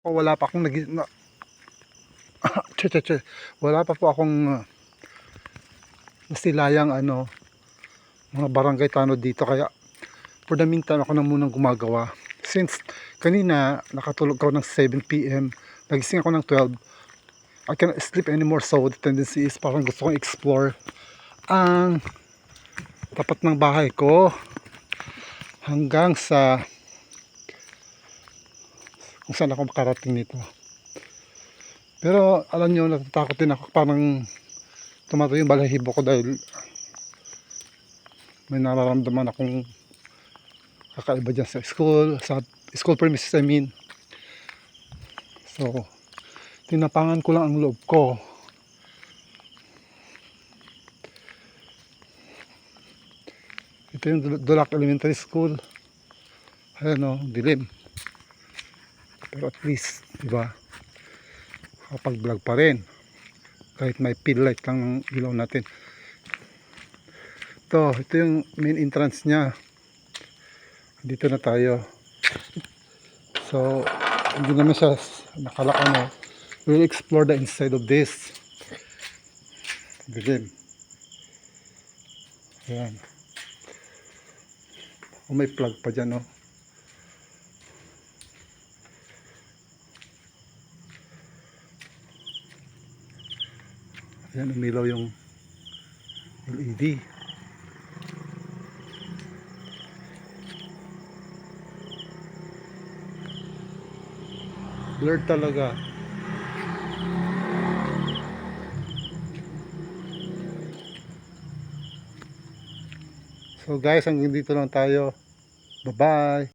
O wala pa akong che, che, che. Wala pa po akong nasilayang mga barangay tanod dito, kaya for the meantime ako na munang gumagawa. Since kanina nakatulog ako ng 7 PM, nagising ako ng 12. I cannot sleep anymore, so the tendency is parang gusto kong explore ang tapat ng bahay ko hanggang sa kung saan ako makarating nito. Pero alam nyo, natatakot din ako, parang tumatayo yung balahibo ko dahil may nararamdaman akong kakaiba dyan sa school premises, I mean. So tinapangan ko lang ang loob ko. Ito yung Dulac Elementary School. Ayan o, dilim. Pero at least, diba, kapag vlog pa rin kahit may fill light lang ng ilaw natin. Ito yung main entrance nya. Dito na tayo. So hindi naman siya nakalak. We'll explore the inside of this. Dilim. Ayan. May plug pa dyan, no? Ayan, umilaw yung LED. Blurred talaga. So guys, hanggang dito lang tayo. Bye bye.